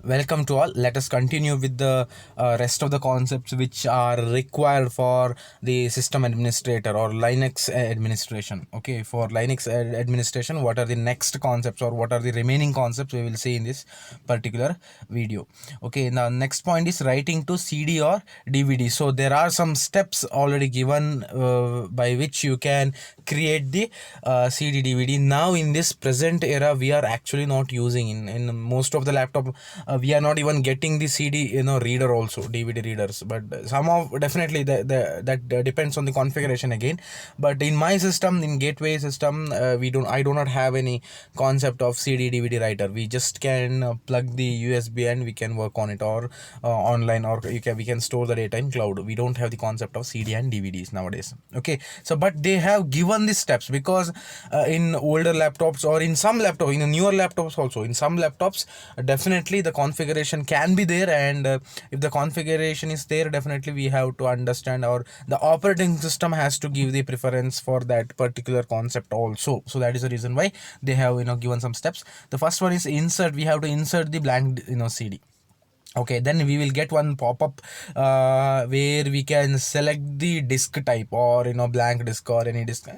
Welcome to all. Let us continue with the rest of the concepts which are required for the system administrator or Linux administration. Okay, for Linux administration, what are the next concepts or what are the remaining concepts we will see in this particular video. Okay, now next point is writing to CD or DVD. So there are some steps already given by which you can create the CD DVD. Now in this present era, we are actually not using in most of the laptop. We are not even getting the CD reader also, DVD readers, but some of definitely that depends on the configuration again. But in my system, in gateway system, I do not have any concept of CD DVD writer. We just can plug the USB and we can work on it, or online, or we can store the data in cloud. We don't have the concept of CD and DVDs nowadays. Okay, so but they have given the steps, because in older laptops or in some laptop, in newer laptops also, in some laptops definitely the configuration can be there, and if the configuration is there, definitely we have to understand, or the operating system has to give the preference for that particular concept also. So that is the reason why they have given some steps. The first one is insert. We have to insert the blank CD. Okay, then we will get one pop-up where we can select the disk type, or blank disk or any disk.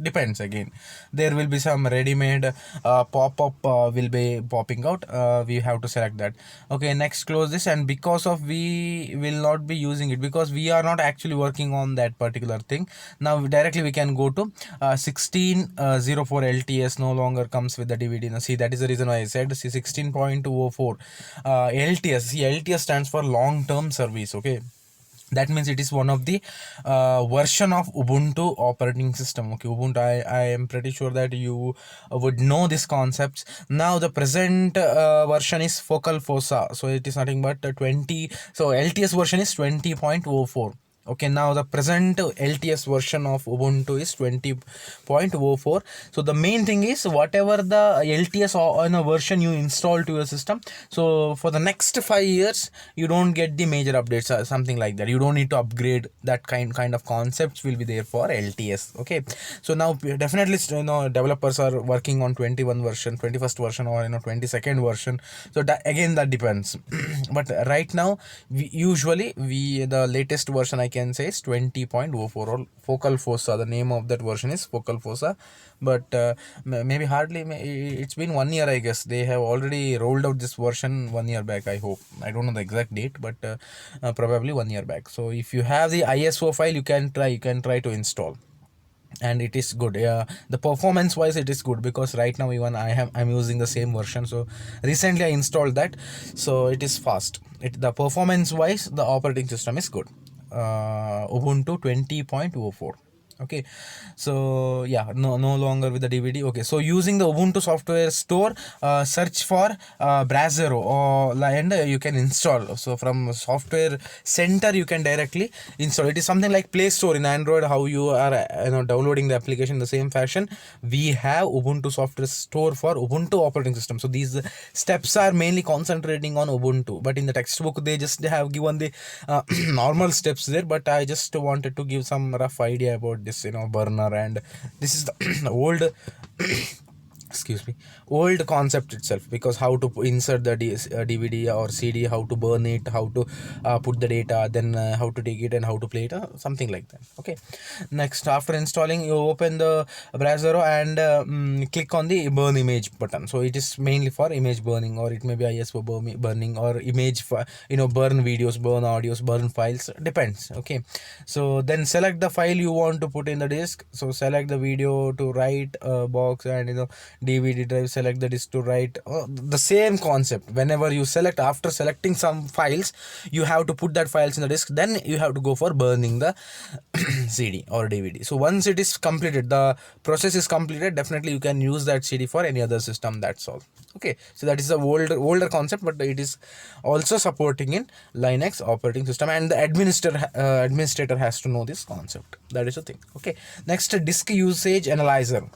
Depends again. There will be some ready-made pop-up will be popping out. We have to select that. Okay, next close this, and because of we will not be using it, because we are not actually working on that particular thing. Now directly we can go to 1604 LTS no longer comes with the DVD. Now see, that is the reason why I said 16.204 LTS. See, LTS stands for long term service. Okay, that means it is one of the version of Ubuntu operating system. Okay, Ubuntu, I am pretty sure that you would know these concepts. Now the present version is Focal Fossa, so it is nothing but 20. So LTS version is 20.04. Okay, now the present LTS version of Ubuntu is 20.04. So the main thing is, whatever the LTS or version you install to your system, so for the next 5 years you don't get the major updates or something like that. You don't need to upgrade. That kind of concepts will be there for LTS. Okay, so now definitely developers are working on 21 version, 21st version, or 22nd version. So that again, that depends. But right now usually the latest version I can say is 20.04 or Focal Fossa. The name of that version is Focal Fossa. But maybe hardly, it's been 1 year, I guess. They have already rolled out this version 1 year back, I hope. I don't know the exact date, but probably 1 year back. So if you have the ISO file, you can try to install, and it is good. The performance wise it is good, because right now even I'm using the same version. So recently I installed that, so it is fast. The performance wise, the operating system is good. Ubuntu 20.04. Okay, so yeah, no longer with the DVD. Okay, so using the Ubuntu software store, search for Brasero, and you can install. So from software center you can directly install. It is something like Play Store in Android, how you are downloading the application. The same fashion, we have Ubuntu software store for Ubuntu operating system. So these steps are mainly concentrating on Ubuntu, but in the textbook they just have given the normal steps there. But I just wanted to give some rough idea about this burner, and this is the old excuse me, old concept itself, because how to insert the DVD or CD, how to burn it, how to put the data, then how to take it and how to play it, something like that. Okay, next, after installing, you open the Brasero and click on the burn image button. So it is mainly for image burning, or it may be ISO burning, or image burn videos, burn audios, burn files, depends. Okay, so then select the file you want to put in the disk. So select the video to write box, and DVD drive, select the disk to write. The same concept. Whenever you select, after selecting some files, you have to put that files in the disk, then you have to go for burning the CD or DVD. So once it is completed, the process is completed, definitely you can use that CD for any other system. That's all. Okay, so that is the older concept, but it is also supporting in Linux operating system, and the administrator has to know this concept. That is the thing. Okay, next, disk usage analyzer.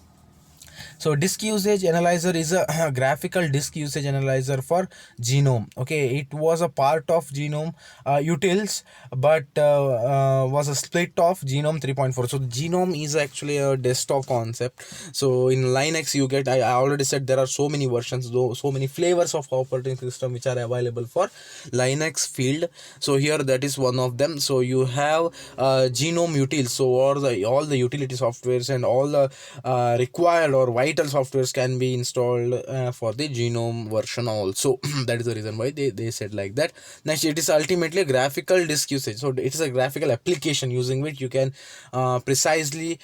So disk usage analyzer is a graphical disk usage analyzer for Genome. Okay, it was a part of Genome utils, but was a split of Genome 3.4. So Genome is actually a desktop concept. So in Linux you get, I already said there are so many versions, though so many flavors of operating system which are available for Linux field. So here that is one of them. So you have Genome utils, so all the utility softwares and all the required or vital softwares can be installed for the Genome version also. That is the reason why they said like that. Next, it is ultimately a graphical disk usage. So it is a graphical application using which you can precisely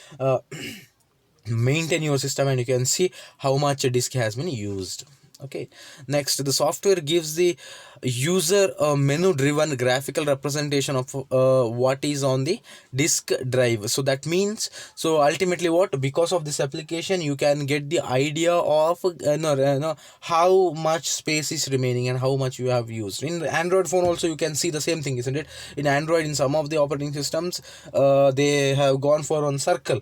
maintain your system, and you can see how much a disk has been used. Okay, next, the software gives the user a menu driven graphical representation of what is on the disk drive. So that means, so ultimately what, because of this application you can get the idea of how much space is remaining and how much you have used. In the Android phone also you can see the same thing, isn't it? In Android, in some of the operating systems, they have gone for one circle.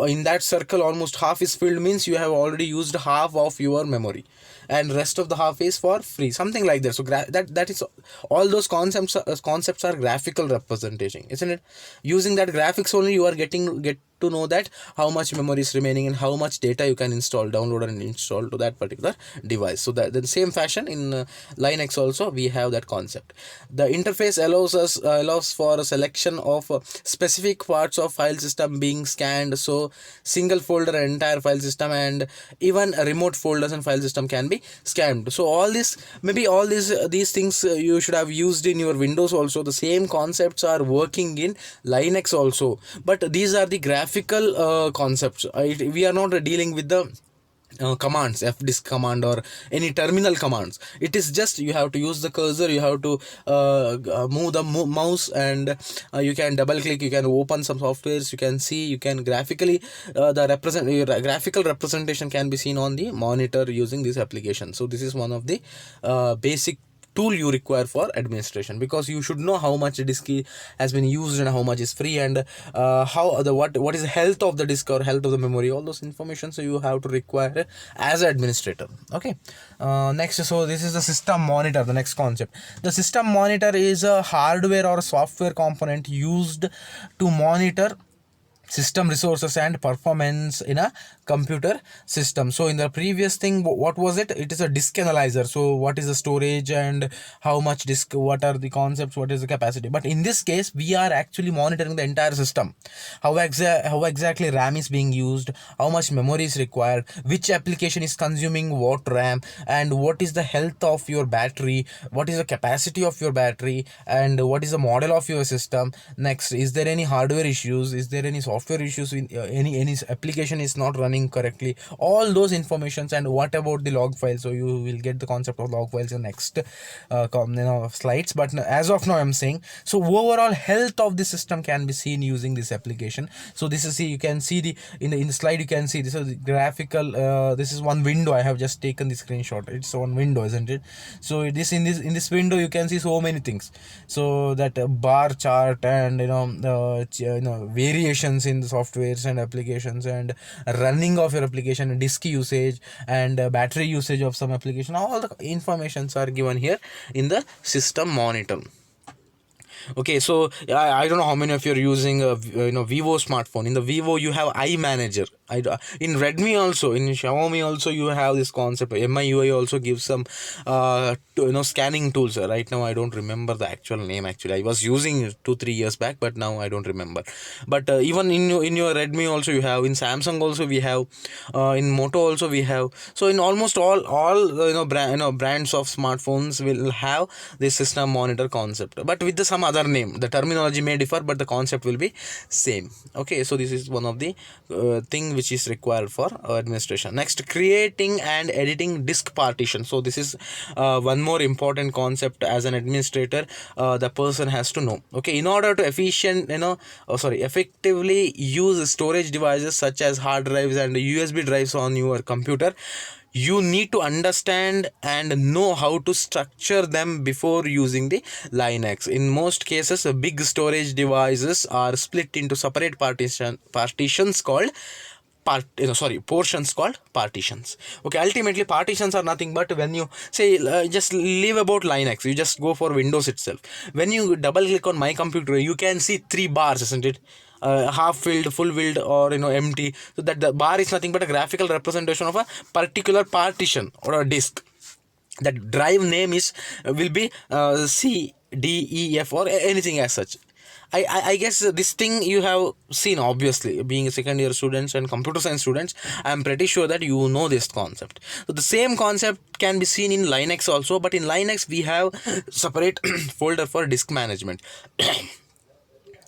In that circle almost half is filled, means you have already used half of your memory, and rest of the half is for free, something like that. So that is all those concepts are graphical representation, isn't it? Using that graphics only, you are get to know that how much memory is remaining and how much data you can download and install to that particular device. So that the same fashion in Linux also we have that concept. The interface allows for a selection of specific parts of file system being scanned. So single folder, entire file system, and even remote folders and file system can be scanned. So all this, maybe all these things you should have used in your Windows also. The same concepts are working in Linux also, but these are the graphical concepts. We are not dealing with the commands, fdisk command or any terminal commands. It is just you have to use the cursor, you have to move the mouse, and you can double click, you can open some softwares, you can see, you can graphically graphical representation can be seen on the monitor using this application. So this is one of the basic tool you require for administration, because you should know how much disk has been used and how much is free, and how the what is the health of the disk or health of the memory, all those information. So you have to require as an administrator. Okay, next, so this is the system monitor, the next concept. The system monitor is a hardware or software component used to monitor system resources and performance in a computer system. So in the previous thing, what was it? It is a disk analyzer. So what is the storage and how much disk, what are the concepts, what is the capacity. But in this case we are actually monitoring the entire system, how exactly RAM is being used, how much memory is required, which application is consuming what RAM, and what is the health of your battery, what is the capacity of your battery, and what is the model of your system. Next, is there any hardware issues, is there any software issues, in any application is not running correctly, all those informations. And what about the log file? So you will get the concept of log files in next slides, but as of now I'm saying, so overall health of the system can be seen using this application. So this is, you can see the in the slide, you can see this is the graphical, this is one window. I have just taken the screenshot, it's one window, isn't it? So in this window you can see so many things. So that bar chart, and variations in the softwares and applications, and running of your application, disk usage, and battery usage of some application, all the informations are given here in the system monitor. Okay, so I don't know how many of you are using a Vivo smartphone. In the Vivo you have iManager. In Redmi also, in Xiaomi also, you have this concept. MIUI also gives some scanning tools. Right now I don't remember the actual name. Actually I was using it 2-3 years back, but now I don't remember. But even in your Redmi also you have, in Samsung also we have, in Moto also we have. So in almost all brands of smartphones will have this system monitor concept, but with some other name. The terminology may differ, but the concept will be same. Okay, so this is one of the thing which is required for administration. Next, creating and editing disk partition. So this is one more important concept as an administrator the person has to know. Okay, in order to effectively use storage devices such as hard drives and USB drives on your computer, you need to understand and know how to structure them before using the Linux. In most cases, big storage devices are split into separate partitions called portions called partitions. Okay, ultimately partitions are nothing but when you say just leave about Linux, you just go for Windows itself. When you double click on my computer, you can see three bars, isn't it? Half filled, full filled, or empty. So that the bar is nothing but a graphical representation of a particular partition or a disk. That drive name is will be C, D, E, F, or anything as such. I guess this thing you have seen, obviously, being a second year students and computer science students. I am pretty sure that you know this concept. So the same concept can be seen in Linux also, but in Linux we have separate folder for disk management.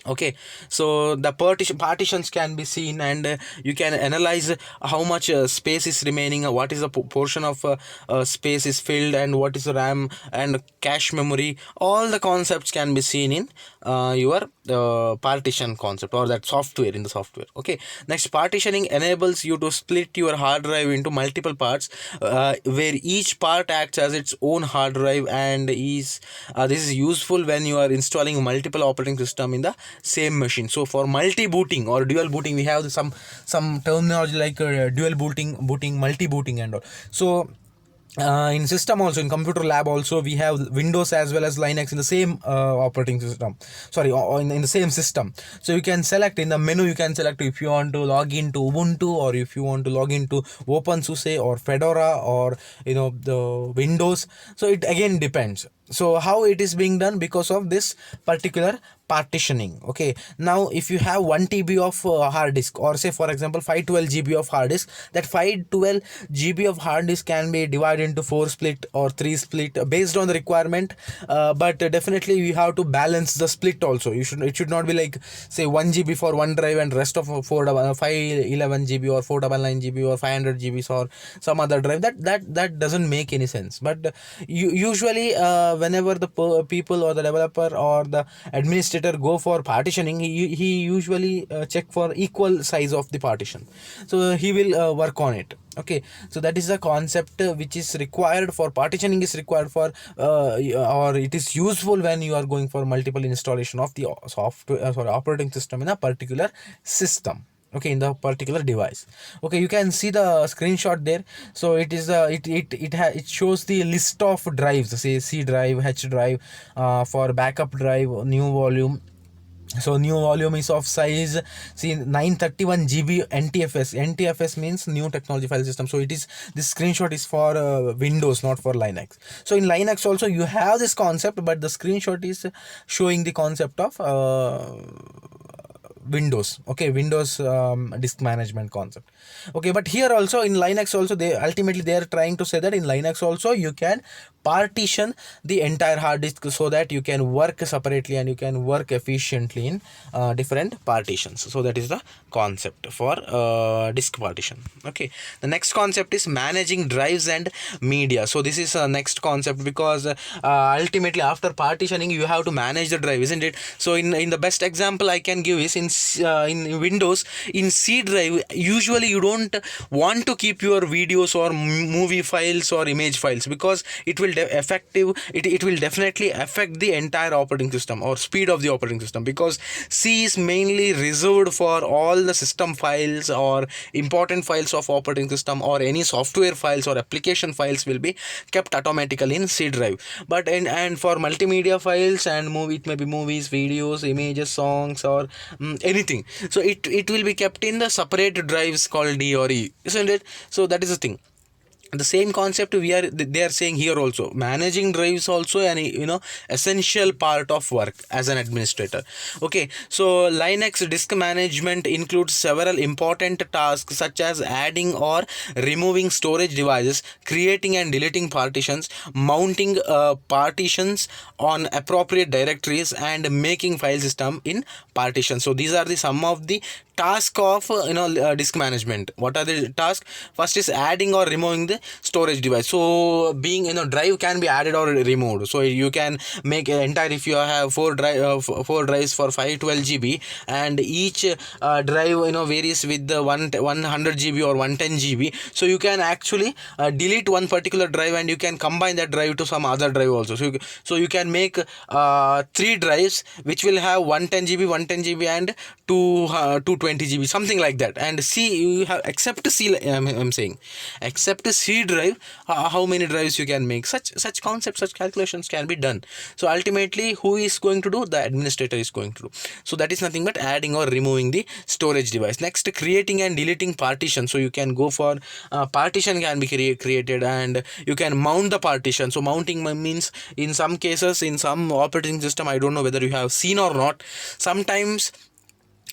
Okay, so the partitions can be seen, and you can analyze how much space is remaining, what is the portion of space is filled, and what is the RAM and cache memory. All the concepts can be seen in your partition concept, or that software, in the software. Okay, next, partitioning enables you to split your hard drive into multiple parts, where each part acts as its own hard drive, and this is useful when you are installing multiple operating system in the same machine. So for multi booting or dual booting, we have some terminology like dual booting, multi booting, and all. So in system also, in computer lab also, we have Windows as well as Linux in the same operating system, sorry, in the same system. So you can select in the menu, you can select if you want to log into Ubuntu, or if you want to log into OpenSUSE or Fedora, or the Windows. So it again depends. So how it is being done? Because of this particular partitioning. Okay, now if you have 1 TB of hard disk, or say for example 512 GB of hard disk, that 512 GB of hard disk can be divided into 4 split or 3 split based on the requirement, but definitely you have to balance the split also. It should not be like, say, 1 GB for one drive and rest of 511 GB or 499 GB or 500 GBs or some other drive. That doesn't make any sense. But usually whenever the people or the developer or the administrator go for partitioning, he usually check for equal size of the partition, so he will work on it. Okay, so that is the concept which is required for partitioning, is required for or it is useful when you are going for multiple installation of the software operating system in a particular system. Okay, in the particular device. Okay, you can see the screenshot there. So it is it shows the list of drives, say C drive, H drive, for backup drive, new volume. So new volume is of size, see, 931 GB NTFS. NTFS means new technology file system. So it is, this screenshot is for Windows, not for Linux. So in Linux also you have this concept, but the screenshot is showing the concept of Windows. Okay, Windows disk management concept. Okay, but here also in Linux also, they are trying to say that in Linux also you can partition the entire hard disk, so that you can work separately and you can work efficiently in different partitions. So that is the concept for disk partition. Okay, the next concept is managing drives and media. So this is next concept, because ultimately after partitioning you have to manage the drive, isn't it? So in the best example I can give is in Windows, in C drive, usually you don't want to keep your videos or movie files or image files, because it will it will definitely affect the entire operating system or speed of the operating system, because C is mainly reserved for all the system files or important files of operating system, or any software files or application files will be kept automatically in C drive. But and for multimedia files and it may be movies, videos, images, songs, or anything, so it will be kept in the separate drives called D or E, isn't it? So that is the thing. The same concept they are saying here also. Managing drives also an essential part of work as an administrator. Okay, so Linux disk management includes several important tasks, such as adding or removing storage devices, creating and deleting partitions, mounting partitions on appropriate directories, and making file system in partitions. So these are the some of the task of disk management. What are the tasks? First is adding or removing the storage device. So being, drive can be added or removed. So you can make an entire, if you have four drives for 512 GB, and each drive varies with the 100 GB or 110 GB. So you can actually delete one particular drive, and you can combine that drive to some other drive also. So you can make three drives which will have 110 GB, 110 GB, and 220 GB, something like that. And C, you have, except C, I'm saying except C drive, how many drives you can make. Such concepts, such calculations can be done. So ultimately, who is going to do? The administrator is going to do. So that is nothing but adding or removing the storage device. Next, creating and deleting partition. So you can go for partition can be created, and you can mount the partition. So mounting means, in some cases, in some operating system, I don't know whether you have seen or not, sometimes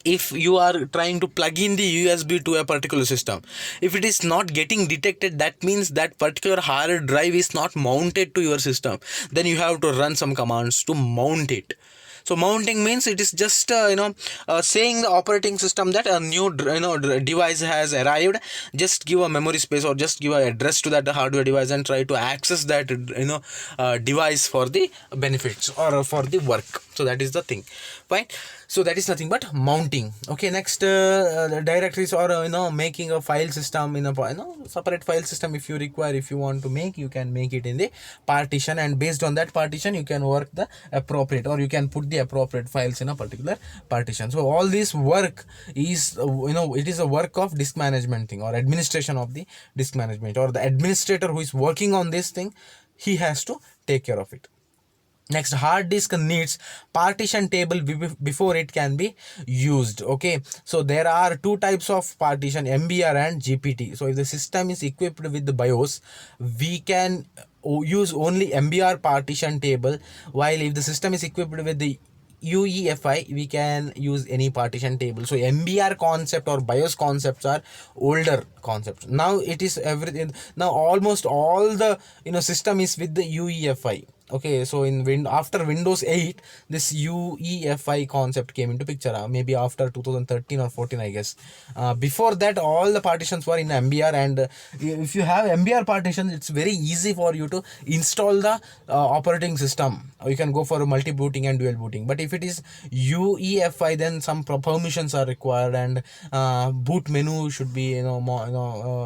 if you are trying to plug in the USB to a particular system, if it is not getting detected, that means that particular hard drive is not mounted to your system. Then you have to run some commands to mount it. So mounting means it is just saying the operating system that a new device has arrived. Just give a memory space, or just give an address to that hardware device, and try to access that device for the benefits or for the work. So that is the thing, fine. So that is nothing but mounting. Okay, next, directories, or making a file system in a separate file system. If you require, if you want to make, you can make it in the partition, and based on that partition you can work the appropriate, or you can put the appropriate files in a particular partition. So all this work is it is a work of disk management thing, or administration of the disk management, or the administrator who is working on this thing, he has to take care of it. Next, hard disk needs partition table before it can be used. Okay, so there are two types of partition, MBR and GPT. So if the system is equipped with the BIOS, we can use only MBR partition table, while if the system is equipped with the UEFI, we can use any partition table. So MBR concept or BIOS concepts are older concepts. Now it is everything, now almost all the system is with the UEFI. Okay, so after Windows 8, this UEFI concept came into picture, maybe after 2013 or 14, I guess. Before that, all the partitions were in MBR, and if you have MBR partitions, it's very easy for you to install the operating system. You can go for multi-booting and dual booting. But if it is UEFI, then some permissions are required, and boot menu should be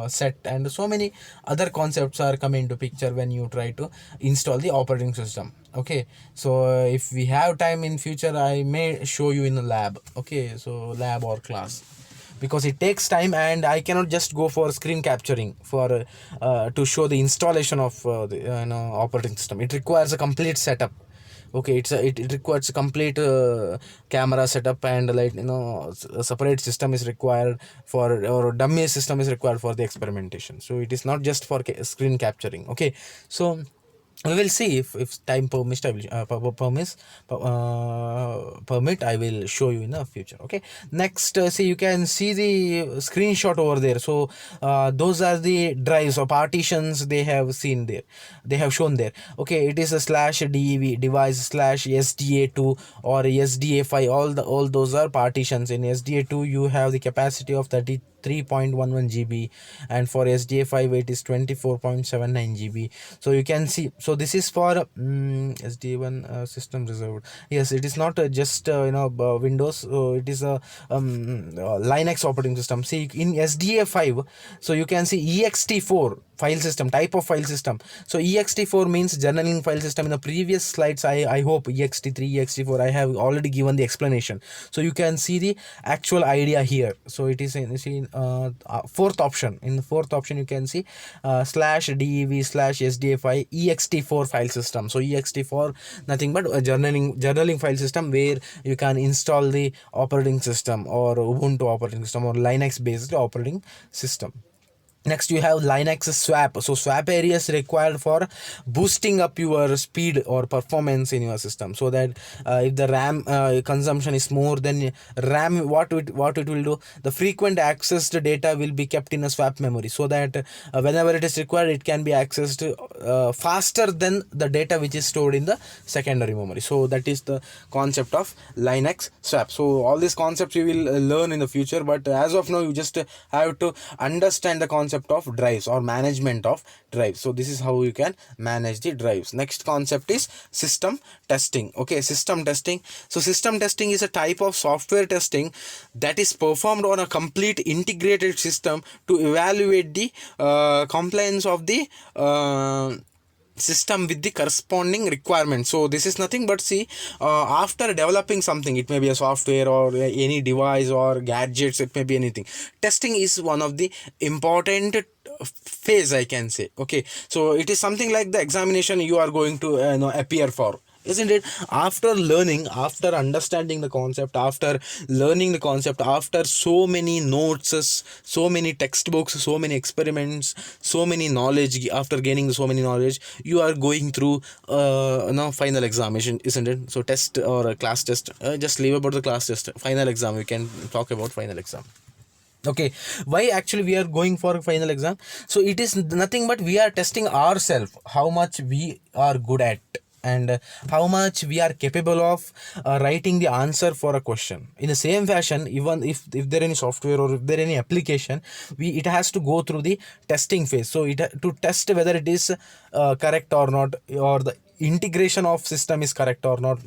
set, and so many other concepts are coming into picture when you try to install the operating system. Okay, so if we have time in future, I may show you in a lab. Okay, so lab or class, because it takes time, and I cannot just go for screen capturing for to show the installation of the operating system. It requires a complete setup. Okay, it requires a complete camera setup, and a separate system is required for, or dummy system is required for the experimentation. So it is not just for screen capturing. Okay, so we will see if time permits. I will permit, I will show you in the future. Okay, next, see, you can see the screenshot over there. So those are the drives or partitions they have seen there, they have shown there. Okay, it is a /dev device /sda2 or sda5. All those are partitions. In sda2 you have the capacity of 33.11 GB, and for SDA5 it is 24.79 GB. So you can see, so this is for SDA1 system reserved. Yes, it is not just Windows. So it is a Linux operating system. See, in SDA5, so you can see ext4 file system, type of file system. So ext4 means journaling file system. In the previous slides, I hope ext3, ext4, I have already given the explanation. So you can see the actual idea here. So it is in fourth option. In the fourth option, you can see /dev/sda5 ext4 file system. So ext4, nothing but a journaling file system, where you can install the operating system, or Ubuntu operating system, or Linux based operating system. Next, you have Linux swap. So swap areas required for boosting up your speed or performance in your system, so that if the RAM consumption is more than RAM, what it will do, the frequent accessed data will be kept in a swap memory, so that whenever it is required, it can be accessed faster than the data which is stored in the secondary memory. So that is the concept of Linux swap. So all these concepts you will learn in the future, but as of now, you just have to understand the concept concept of drives or management of drives. So this is how you can manage the drives. Next concept is system testing. Okay, system testing. So system testing is a type of software testing that is performed on a complete integrated system to evaluate the compliance of the system with the corresponding requirements. So this is nothing but, see, after developing something, it may be a software or any device or gadgets, it may be anything. Testing is one of the important phase, I can say. Okay, so it is something like the examination you are going to appear for, isn't it? After learning, after understanding the concept, after learning the concept, after so many notes, so many textbooks, so many experiments, so many knowledge, after gaining so many knowledge, you are going through now final examination, isn't it? So test or a class test, just leave about the class test. Final exam, we can talk about final exam. Okay, why actually we are going for final exam? So it is nothing but we are testing ourselves, how much we are good at and how much we are capable of writing the answer for a question. In the same fashion, even if there any software or if there any application, it has to go through the testing phase. So it to test whether it is correct or not, or the integration of system is correct or not,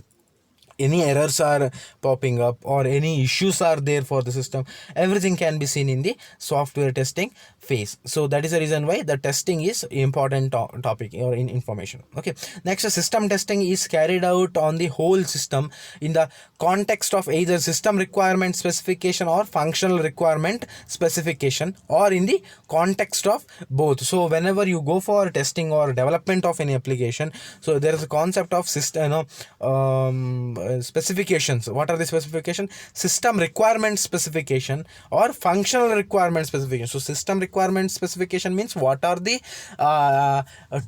any errors are popping up or any issues are there for the system, everything can be seen in the software testing phase. So that is the reason why the testing is important topic or in information. Okay, next, system testing is carried out on the whole system in the context of either system requirement specification or functional requirement specification, or in the context of both. So whenever you go for testing or development of any application, so there is a concept of system specifications. What are the specification? System requirement specification or functional requirement specification. So system requirement specification means what are the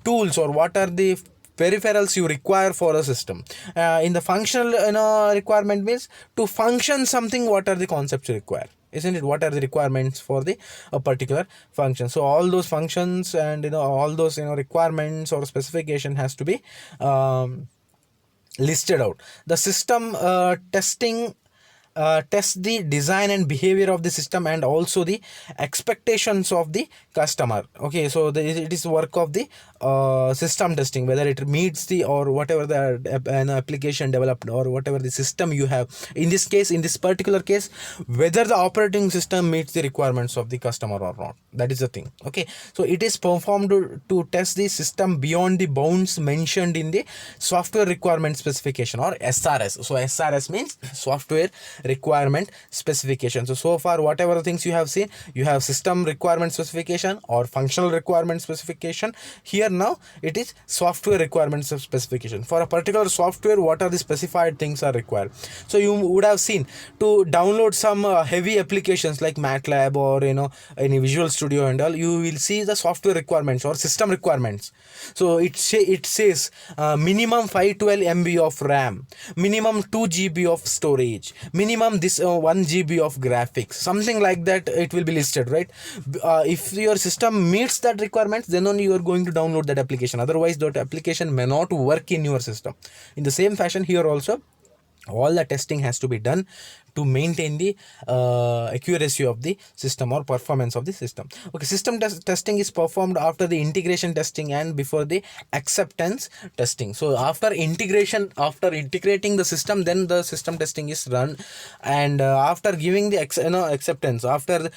tools or what are the peripherals you require for a system. In the functional requirement means to function something, what are the concepts you require, isn't it? What are the requirements for the a particular function? So all those functions and all those requirements or specification has to be listed out. The system testing test the design and behavior of the system and also the expectations of the customer. Okay, so it is work of the system testing, whether it meets the or whatever the application developed or whatever the system you have. In this case, in this particular case, whether the operating system meets the requirements of the customer or not, that is the thing. Okay, so it is performed to test the system beyond the bounds mentioned in the software requirement specification or SRS. So SRS means software requirement specification. So far whatever things you have seen, you have system requirement specification or functional requirement specification. Here now it is software requirements of specification. For a particular software, what are the specified things are required? So you would have seen to download some heavy applications like MATLAB or any Visual Studio and all, you will see the software requirements or system requirements. So it says minimum 512 MB of RAM, minimum 2 GB of storage, minimum this 1 GB of graphics, something like that. It will be listed, right? If your system meets that requirements, then only you are going to download that application. Otherwise that application may not work in your system. In the same fashion, here also all the testing has to be done to maintain the accuracy of the system or performance of the system. Okay, system testing is performed after the integration testing and before the acceptance testing. So after integration, after integrating the system, then the system testing is run, and after giving the acceptance, after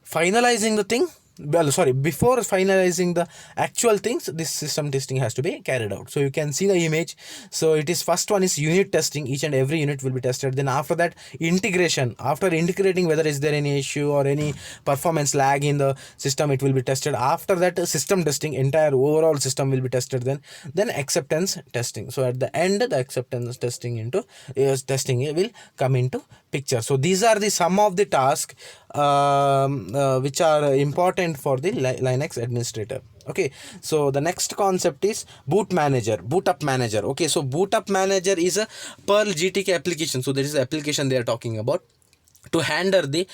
finalizing the thing, before finalizing the actual things, this system testing has to be carried out. So you can see the image. So it is, first one is unit testing, each and every unit will be tested. Then after that, integration, after integrating whether is there any issue or any performance lag in the system, it will be tested. After that, system testing, entire overall system will be tested. Then acceptance testing. So at the end, the acceptance testing testing will come into picture. So these are the some of the tasks which are important for the Linux administrator. Okay, so the next concept is boot up manager. Okay, so boot up manager is a Perl GTK application. So there is an application they are talking about to handle the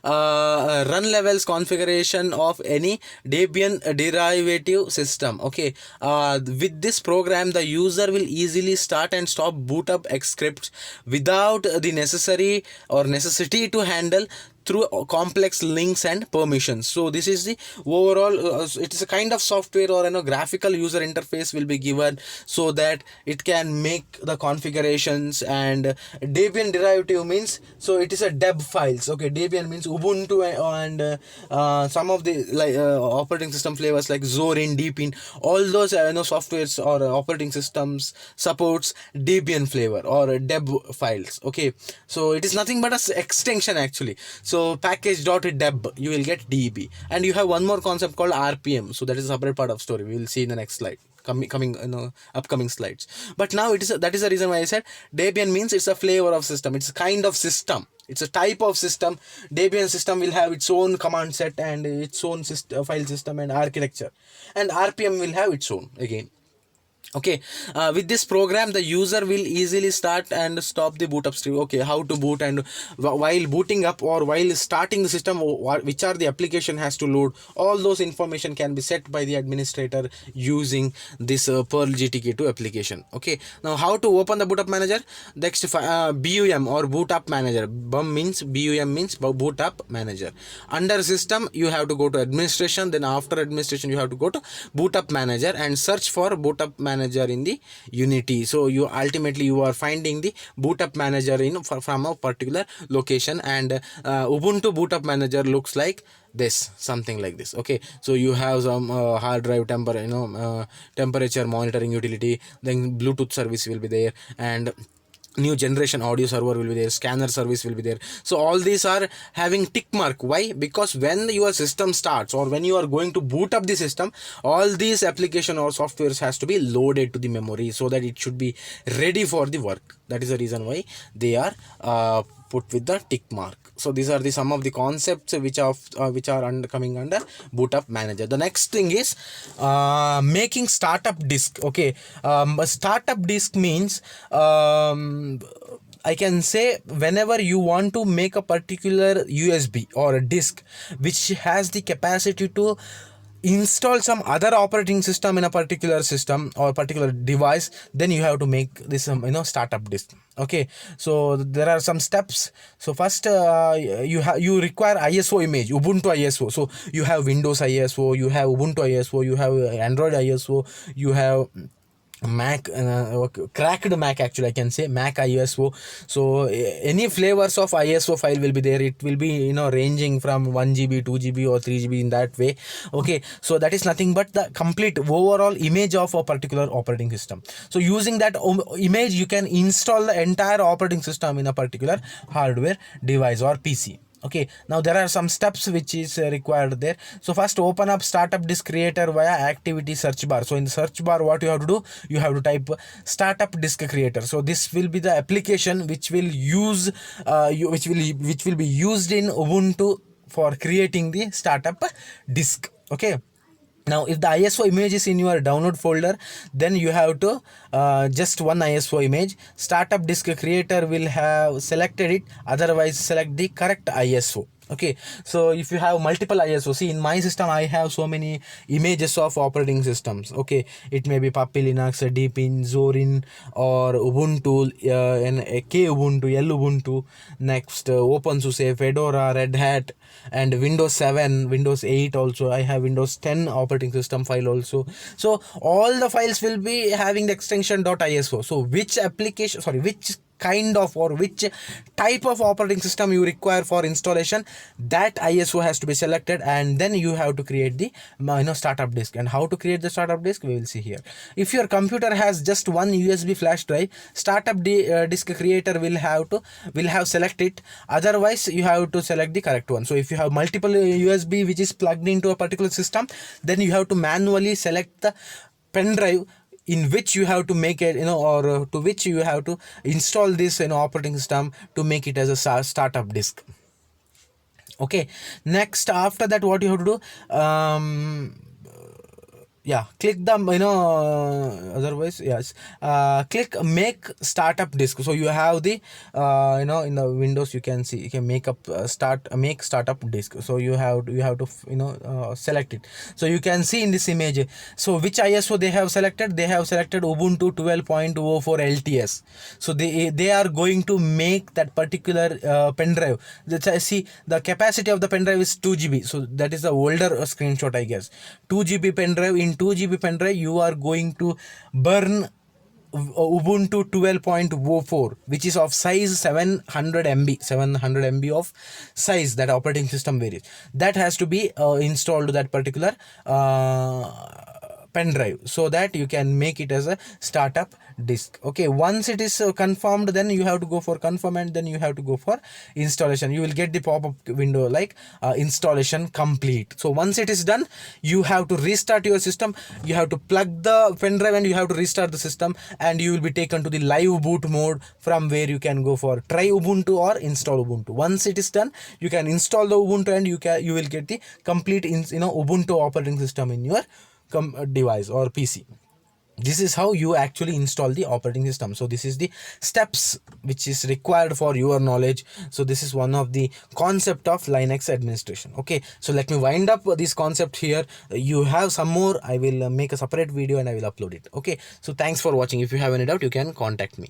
run levels configuration of any Debian derivative system. Okay, with this program, the user will easily start and stop boot up X scripts without the necessity to handle through complex links and permissions. So this is the overall it is a kind of software or graphical user interface will be given, so that it can make the configurations. And Debian derivative means, so it is a deb files. Okay, Debian means Ubuntu and some of the operating system flavors like Zorin, Deepin, all those softwares or operating systems supports Debian flavor or deb files. Okay, so it is nothing but a extension actually. So package.deb, you will get deb. And you have one more concept called RPM. So that is a separate part of story, we will see in the next slide, coming upcoming slides. But now that is the reason why I said Debian means it's a flavor of system, it's a kind of system, it's a type of system. Debian system will have its own command set and its own file system and architecture, and RPM will have its own again. Okay, with this program the user will easily start and stop the boot up stream. Okay, how to boot, and while booting up or while starting the system, which are the application has to load, all those information can be set by the administrator using this Perl GTK2 application. Okay, now how to open the boot up manager? Next, BUM or boot up manager. BUM means boot up manager. Under system you have to go to administration, then after administration you have to go to boot up manager and search for boot up manager in the Unity. So you ultimately are finding the boot up manager from a particular location, and Ubuntu boot up manager looks like this, something like this. Okay, so you have some hard drive temperature monitoring utility, then Bluetooth service will be there, and new generation audio server will be there, scanner service will be there. So all these are having tick mark. Why? Because when your system starts or when you are going to boot up the system, all these application or softwares has to be loaded to the memory so that it should be ready for the work. That is the reason why they are put with the tick mark. So these are some of the concepts which are coming under boot up manager. The next thing is making startup disk. Okay, a startup disk means I can say whenever you want to make a particular USB or a disk which has the capacity to install some other operating system in a particular system or particular device, then you have to make this startup disk. Okay, so there are some steps. So first you require ISO image, Ubuntu ISO. So you have Windows ISO, you have Ubuntu ISO, you have Android ISO, you have Mac, cracked Mac, actually I can say Mac ISO. So any flavors of ISO file will be there. It will be ranging from 1 GB, 2 GB or 3 GB in that way. Okay, so that is nothing but the complete overall image of a particular operating system. So using that image you can install the entire operating system in a particular hardware device or PC. Okay, now there are some steps which is required there. So first, open up startup disk creator via activity search bar. So in the search bar, what you have to do, you have to type startup disk creator. So this will be the application which will use which will be used in Ubuntu for creating the startup disk. Okay, now if the ISO image is in your download folder, then you have to just one ISO image. Startup disk creator will have selected it, otherwise select the correct ISO. Okay, so if you have multiple ISO, see in my system I have so many images of operating systems. Okay, it may be Puppy Linux, Deepin, Zorin, or Ubuntu, and K Ubuntu, L Ubuntu, next OpenSUSE, Fedora, Red Hat, and Windows 7, Windows 8 also. I have Windows 10 operating system file also. So all the files will be having the extension .iso. So which kind of or which type of operating system you require for installation, that ISO has to be selected, and then you have to create the startup disk. And how to create the startup disk, we will see here. If your computer has just one USB flash drive, startup disk creator will have select it, otherwise you have to select the correct one. So if you have multiple USB which is plugged into a particular system, then you have to manually select the pen drive in which you have to make it or to which you have to install this operating system to make it as a startup disk. Okay, next after that what you have to do, yeah, click the otherwise, yes, click make startup disk. So you have the in the Windows you can see, you can make up make startup disk. So you have to select it. So you can see in this image, so which ISO they have selected. They have selected Ubuntu 12.04 LTS. So they are going to make that particular pen drive. That's, I see the capacity of the pen drive is 2 GB. So that is the older screenshot, I guess. 2 GB pen drive. In 2 GB pen drive you are going to burn Ubuntu 12.04, which is of size 700 MB of size, that operating system varies. That has to be installed to that particular pen drive, so that you can make it as a startup disk. Okay, once it is confirmed, then you have to go for confirm, and then you have to go for installation. You will get the pop-up window like installation complete. So once it is done, you have to restart your system. You have to plug the pen drive and you have to restart the system, and you will be taken to the live boot mode, from where you can go for try Ubuntu or install Ubuntu. Once it is done, you can install the Ubuntu, and you will get the complete Ubuntu operating system in your device or PC. This is how you actually install the operating system. So this is the steps which is required for your knowledge. So this is one of the concept of Linux administration. Okay, so let me wind up this concept here. You have some more, I will make a separate video and I will upload it. Okay, so thanks for watching. If you have any doubt, you can contact me.